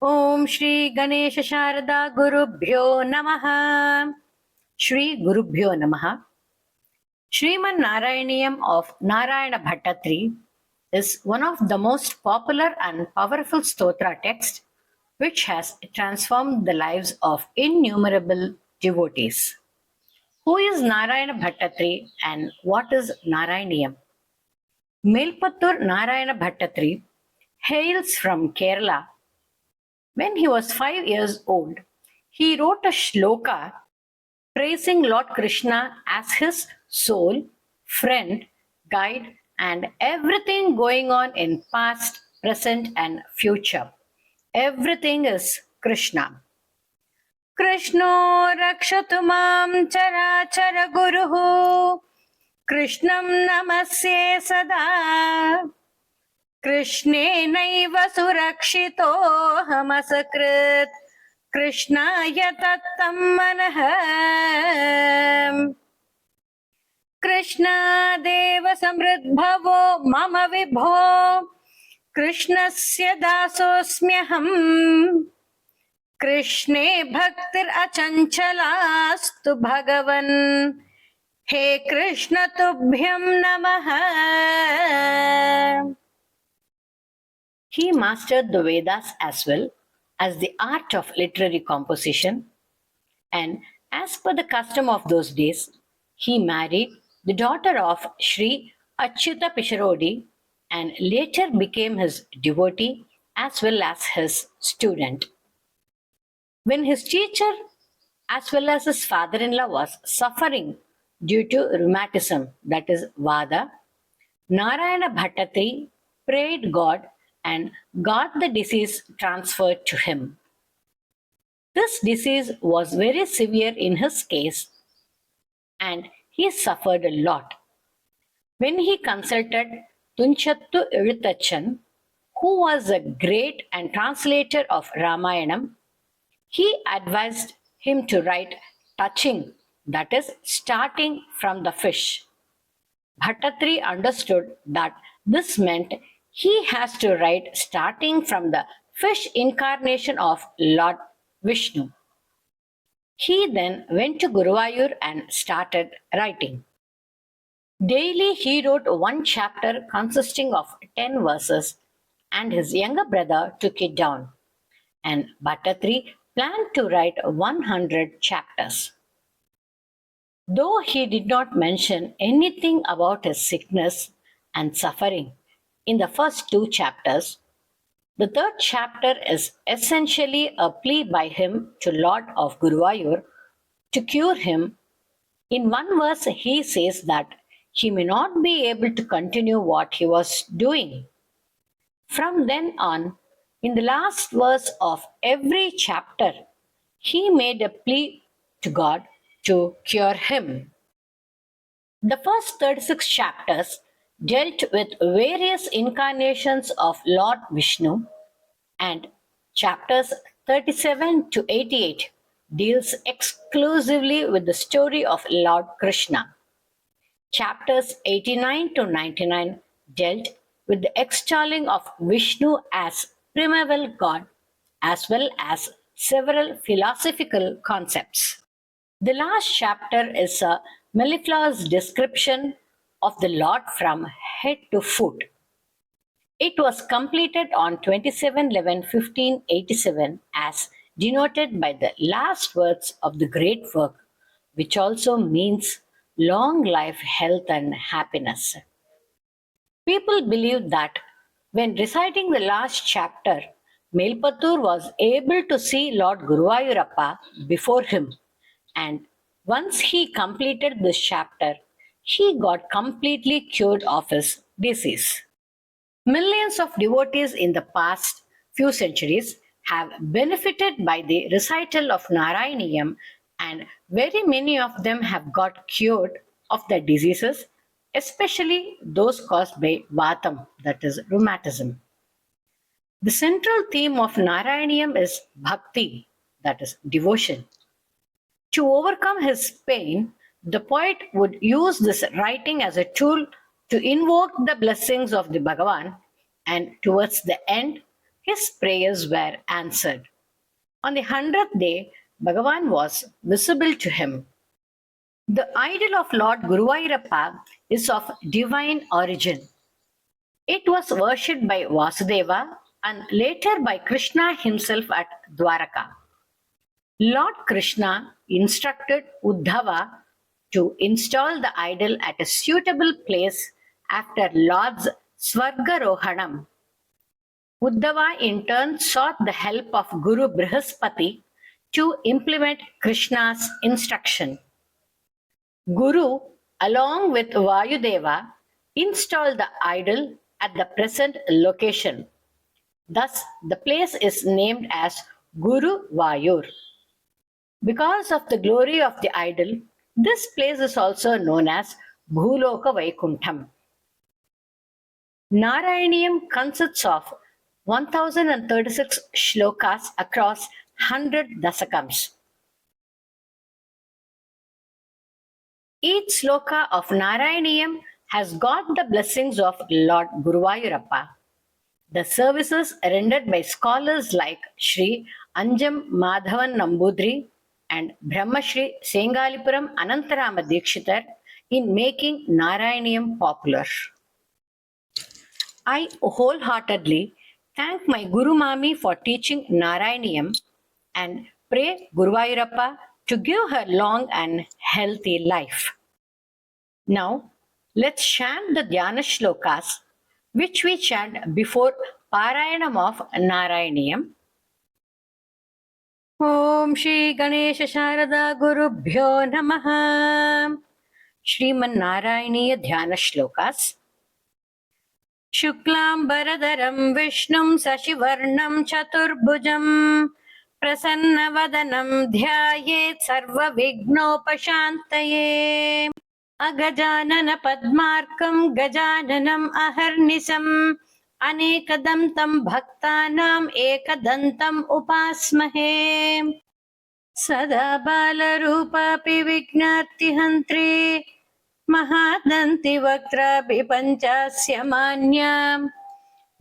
Om Shri Ganesha Sharada Gurubhyo Namaha. Shri Gurubhyo Namaha. Sriman Narayaniyam of Narayana Bhattatri is one of the most popular and powerful stotra texts which has transformed the lives of innumerable devotees. Who is Narayana Bhattatri and what is Narayaniyam? Melpattur Narayana Bhattatri hails from Kerala. When he was 5 years old, he wrote a shloka praising Lord Krishna as his soul, friend, guide, and everything going on in past, present, and future. Everything is Krishna. Krishno rakshatu mam charachara guruhu Krishnam namasye sada कृष्णेनैव सुरक्षितोऽहमसकृत् कृष्णाय तत्तं मनः कृष्णादेव समृद्भवो मम विभो कृष्णस्य दासोऽस्म्यहम् कृष्णे भक्तिरचञ्चलास्तु भगवन् हे कृष्ण तुभ्यं नमः. He mastered the Vedas as well as the art of literary composition, and as per the custom of those days, he married the daughter of Sri Achyuta Pisharodi and later became his devotee as well as his student. When his teacher as well as his father-in-law was suffering due to rheumatism, that is Vada, Narayana Bhattatri prayed God and got the disease transferred to him. This disease was very severe in his case and he suffered a lot. When he consulted Tunchattu Ezhuthachan, who was a great and translator of Ramayanam, he advised him to write touching, that is, starting from the fish. Bhattatri understood that this meant he has to write starting from the fish incarnation of Lord Vishnu. He then went to Guruvayur and started writing. Daily he wrote one chapter consisting of 10 verses, and his younger brother took it down. And Bhattatri planned to write 100 chapters. Though he did not mention anything about his sickness and suffering in the first two chapters, the third chapter is essentially a plea by him to Lord of Guruvayur to cure him. In one verse, he says that he may not be able to continue what he was doing. From then on, in the last verse of every chapter, he made a plea to God to cure him. The first 36 chapters dealt with various incarnations of Lord Vishnu, and chapters 37 to 88 deals exclusively with the story of Lord Krishna. Chapters 89 to 99 dealt with the extolling of Vishnu as primeval god as well as several philosophical concepts. The last chapter is a mellifluous description of the Lord from head to foot. It was completed on 27/11/1587 as denoted by the last words of the great work, which also means long life, health, and happiness. People believe that when reciting the last chapter, Melpattur was able to see Lord Guruvayurappa before him, and once he completed this chapter, he got completely cured of his disease. Millions of devotees in the past few centuries have benefited by the recital of Narayaniyam, and very many of them have got cured of their diseases, especially those caused by Vatam, that is rheumatism. The central theme of Narayaniyam is bhakti, that is devotion. To overcome his pain, the poet would use this writing as a tool to invoke the blessings of the Bhagavan, and towards the end, his prayers were answered. On the 100th day, Bhagavan was visible to him. The idol of Lord Guruvayurappa is of divine origin. It was worshipped by Vasudeva and later by Krishna himself at Dwaraka. Lord Krishna instructed Uddhava to install the idol at a suitable place after Lord's Swargarohanam. Uddhava in turn sought the help of Guru Brihaspati to implement Krishna's instruction. Guru, along with Vayudeva, installed the idol at the present location. Thus, the place is named as Guru Vayur. Because of the glory of the idol, this place is also known as Bhuloka Vaikuntham. Narayaniyam consists of 1036 shlokas across 100 dasakams. Each sloka of Narayaniyam has got the blessings of Lord Guruvayurappa. The services rendered by scholars like Sri Anjam Madhavan Nambudri and Brahmashri Sengalipuram Anantarama Dikshitar in making Narayaniyam popular. I wholeheartedly thank my Guru Mami for teaching Narayaniyam and pray Guruvayurappa to give her long and healthy life. Now, let's chant the Dhyana Shlokas which we chant before Parayanam of Narayaniyam. Om Shri Ganesha Sharada Gurubhyo Namaha. Shriman Narayaniya Dhyana Shlokas. Shuklam Baradaram Vishnum Sashivarnam Chaturbhujam Prasannavadanam Dhyayet Sarva Vignopashantaye Agajanana Padmarkam Gajananam Aharnisam Anekadantam Bhaktanam Ekadantam Upasmahe Sada Balarupapi Vignartihantri Mahadanti Vaktrapi Panchasya Manyam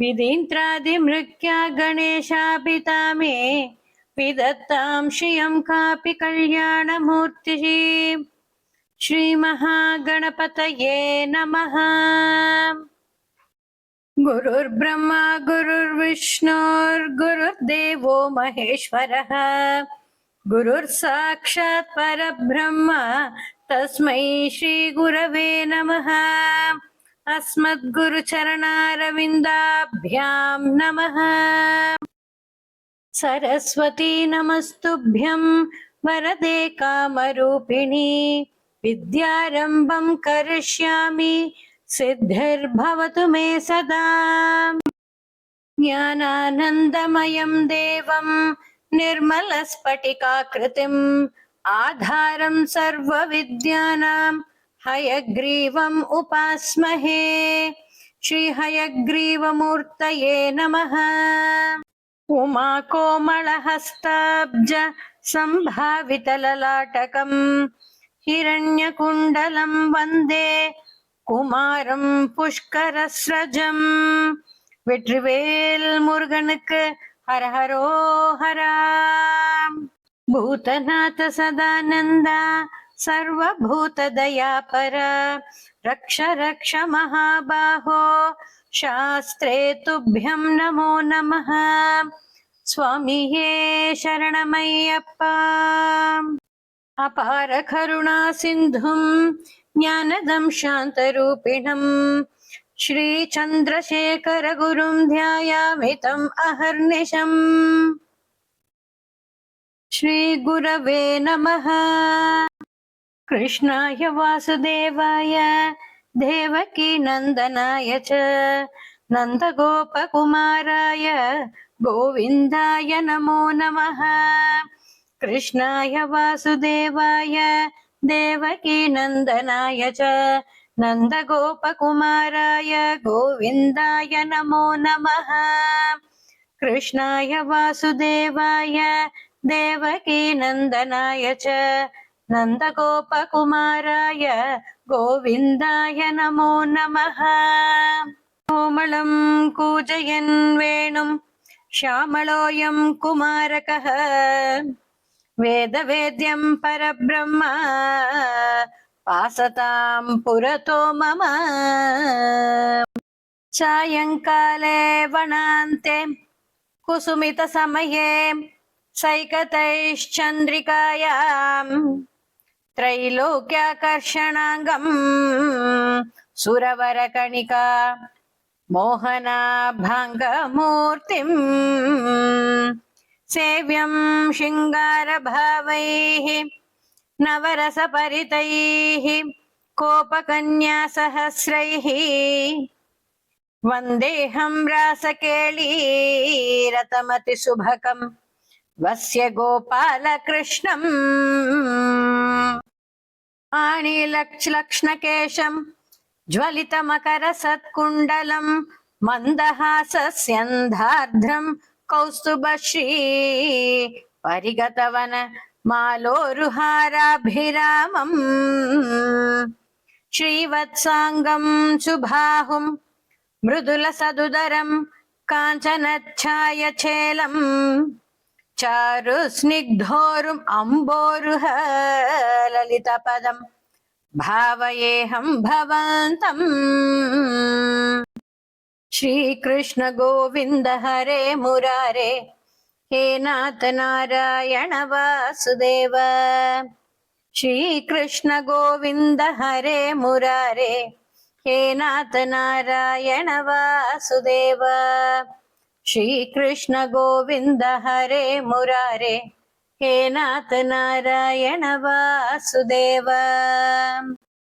Vidintradi Mrikya Ganesha Pitame Vidattam Shriyam Kapi Kalyana Murtihi Shri Mahaganapataye Namaha. Gurur Brahma Gurur Vishnu Gurur Devo Maheshwaraha Gurur Sakshat Parabrahma Tasmai Shri Gurave Namaha. Asmad Guru Charana Ravindabhyam Namaha. Saraswati Namastubhyam Varade Kamarupini Vidyarambam Karishyami Siddhir me sada Jnananandamayam Devam Nirmalaspatikakritim Adharam Sarva Vidyanam Hayagrivam Upasmahe Shri Hayagriva Murtaye Namaha Uma Komalahastabja Sambhavitalatakam Hiranyakundalam Vande Kumaram Pushkarasrajam Vetrivel Muruganuku Har Haro Hara Bhutanatha Sadananda Sarva Bhuta Dayapara Raksha Raksha Mahabaho Shastre Tubhyam Namo Namaha Swamiye Sharanamayappa Apara Karuna Sindhum Jnanadam Shantarupinam Shri Chandrasekhara Gurum Dhyayamitam Aharnisham Shri Gurave Namaha Krishnaya Vasudevaya Devaki Nandanaya Cha Nanda Gopa Kumaraya Govindaya Namo Namaha Krishnaya Vasudevaya Devaki Nandanaya Cha Nanda Gopa Kumaraya Govindaya Namo Namaha Krishnaya Vasudevaya Devaki Nandanaya Cha Nanda Gopa Kumaraya Govindaya Namo Namaha Komalam Kujayan Venum ಶ್ಯಾಮಳೋಯಂ ಕುಮಾರಕಃ ವೇದವೇದ್ಯಂ ಪರಬ್ರಹ್ಮ ಪಾಸತಾಂ ಪುರತೋ ಮಮ ಸಾಯಂಕಾಲೇ ವನಾಂತೆ ಕುಸುಮಿತ ಸಮಯೇ ಸೈಕತೈಶ್ಚಂದ್ರಿಕಾಯಾಂ ತ್ರೈಲೋಕ್ಯಾಕರ್ಷಣಾಂಗಂ ಸುರವರಕಣಿಕಾ ಮೋಹನಾಭಾಂಗಮೂರ್ತಿಂ ಸೇವ್ಯಂ ಶೃಂಗಾರಭಾವೈಃ ನವರಸಪರಿತೈಃ ಕೋಪಕನ್ಯಾಸಹಸ್ರೈಃ ವಂದೇಹಂ ರಾಸಕೇಳೀರತಮತಿಸುಭಕಂ ವಸ್ಯ ಗೋಪಾಲಕೃಷ್ಣಂ ಆಣಿಲಕ್ಷ್ಣಕೇಶಂ ಜ್ವಲಿತಮಕರಸತ್ಕುಂಡಲಂ ಮಂದಹಾಸಸ್ಯಂಧಾರ್ಧ್ರಂ ಕೌಸ್ತುಭಶ್ರೀ ಪರಿಗತವನ ಮಾಲೋರುಹಾರಾಭಿರಾಮಂ ಶ್ರೀವತ್ಸಾಂಗಂ ಸುಬಾಹುಂ ಮೃದುಲಸದುದರಂ ಕಾಂಚನಚ್ಛಾಯಛೇಲಂ ಚಾರು ಸ್ನಿಗ್ಧೋರುಂ ಅಂಬೋರುಹ ಲಲಿತಪದಂ ಭಾವಯೇಹಂ ಭವಂತಂ ಶ್ರೀಕೃಷ್ಣ ಗೋವಿಂದ ಹರೇ ಮುರಾರೇ ಹೇ ನಾಥ ನಾರಾಯಣ ವಾಸುದೇವ ಶ್ರೀಕೃಷ್ಣ ಗೋವಿಂದ ಹರೇ ಮುರಾರೇ ಹೇ ನಾಥ ನಾರಾಯಣ ವಾಸುದೇವ ಶ್ರೀಕೃಷ್ಣ ಗೋವಿಂದ ಹರೇ ಮುರಾರೇ ಹೇ ನಾಥ ನಾರಾಯಣ ವಾಸುದೇವ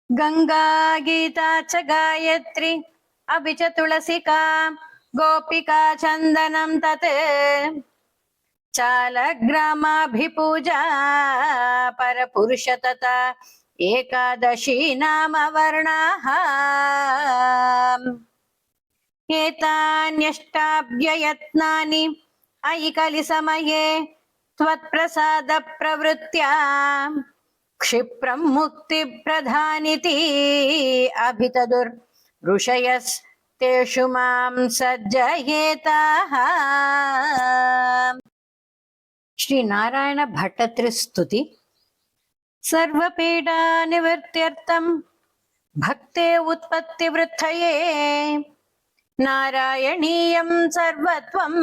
ಗಂಗಾ ಗೀತಾ ಚ ಗಾಯತ್ರಿ ಅಭಿ ಚ ತುಳಸಿಕಾ ಗೋಪಿಕಾ ಚಂದನಂ ತತ್ ಚಾಲಗ್ರಾಮಾಭಿಪೂಜಾ ಪರಪುರುಷ ತಥಾ ಏಕಾದಶಿ ನಾಮ ವರ್ಣಾಃ ಏತಾನ್ಯಷ್ಟಾಭ್ಯಯತ್ನಾನಿ ಅಯಿ ಕಲಿಸಮಯೇ ತ್ವತ್ಪ್ರಸಾದ ಪ್ರವೃತ್ತ್ಯಾ ಕ್ಷಿಪ್ರಂ ಮುಕ್ತಿಪ್ರಧಾನಿತಿ ಅಭಿತದುರ್ ಋಷಯಸ್ತೇಷು ಮಾಂ ಸಜ್ಜಯೇತಾಃ ಶ್ರೀ ನಾರಾಯಣ ಭಟ್ಟತ್ರಿ ಸ್ತುತಿ ಸರ್ವಪೀಡಾ ನಿವೃತ್ತ್ಯರ್ಥಂ ಭಕ್ತೆ ಉತ್ಪತ್ತಿ ವೃದ್ಧಯೇ ನಾರಾಯಣೀಯಂ ಸರ್ವತ್ವಂ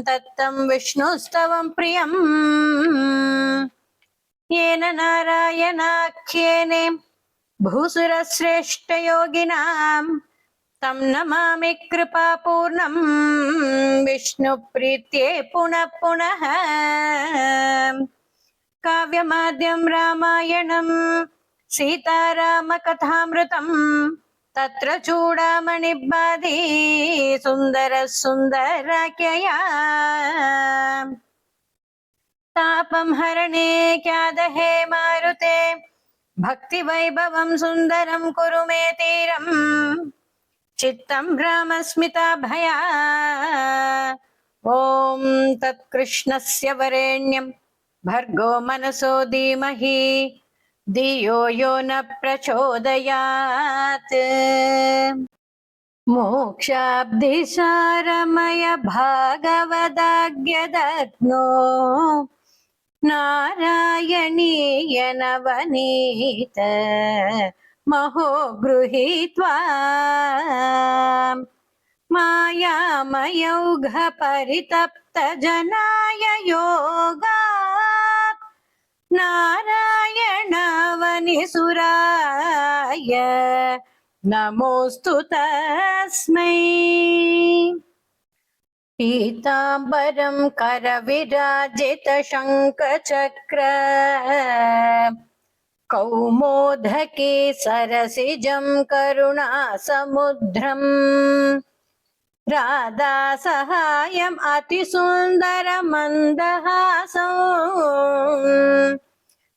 ತತ್ತಂ ವಿಷ್ಣುಸ್ತವಂ ಪ್ರಿಯಂ ಯೇನ ನಾರಾಯಣಾಖ್ಯೇನೆ ಭೂಸುರಶ್ರೇಷ್ಠ ಯೋಗಿನಾಂ ತಂ ನಮಾಮಿ ಕೃಪಾಪೂರ್ಣಂ ವಿಷ್ಣು ಪ್ರೀತ್ಯೇ ಪುನಃ ಪುನಃ ಕಾವ್ಯಮಾದ್ಯಂ ರಾಮಾಯಣಂ ಸೀತಾರಾಮ ಕಥಾಮೃತಂ ತತ್ರ ಚೂಡಾಮಣಿಬಾಧಿ ಸುಂದರ ಸುಂದರಾಖ್ಯಯಾ ತಾಪಂ ಹರಣೆ ಕ್ಯಾದಹೇ ಮಾರುತೆ ಭಕ್ತಿ ವೈಭವಂ ಸುಂದರಂ ಕುರು ಮೇ ತೀರಂ ಚಿತ್ತಂ ಭ್ರಮಸ್ಮಿತಾಭಯ ಓಂ ತತ್ಕೃಷ್ಣಸ್ಯ ವರೇಣ್ಯಂ ಭರ್ಗೋ ಮನಸೋ ಧೀಮಹಿ ಧಿಯೋ ಯೋ ನ ಪ್ರಚೋದಯಾತ್ ಮೋಕ್ಷಾಬ್ಧಿಸಾರಮಯ ಭಾಗವದಾಗ್ಯದಗ್ನೋ ನಾರಾಯಣೀಯ ನವನೀತ ಮಹೋ ಗೃಹೀತ್ವಾ ಮಾಯಾಮಯೌಘ ಪರಿತಪ್ತ ಜನಾಯ ಯೋಗಾತ್ ನಾರಾಯಣವನಿಸುರಾಯ ನಮೋಸ್ತು ತಸ್ಮೈ ಪೀತಾಂಬರಂ ಕರವಿರಾಜಿತ ಶಂಖಚಕ್ರ Kaumodaki ಸರಸಿಜಂ ಕರುಣಾಸಮುದ್ರಂ Radha ಸಹಾಯಂ ಅತಿಸುಂದರ ಮಂದಹಾಸಂ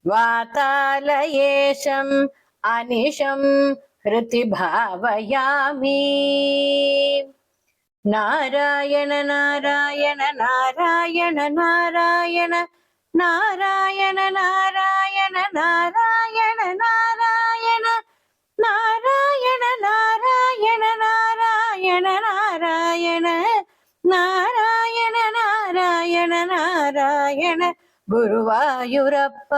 ವಾತಾಲಯೇಶಂ ಅನಿಶಂ ಹೃತಿ ಭಾವಯಾಮಿ Narayana Narayana Narayana Narayana Narayana Narayana Narayana Narayana Narayana Narayana Narayana Narayana Narayana Narayana Narayana Guruvayurappa.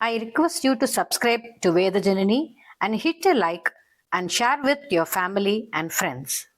I request you to subscribe to Veda Janani and hit a like and share with your family and friends.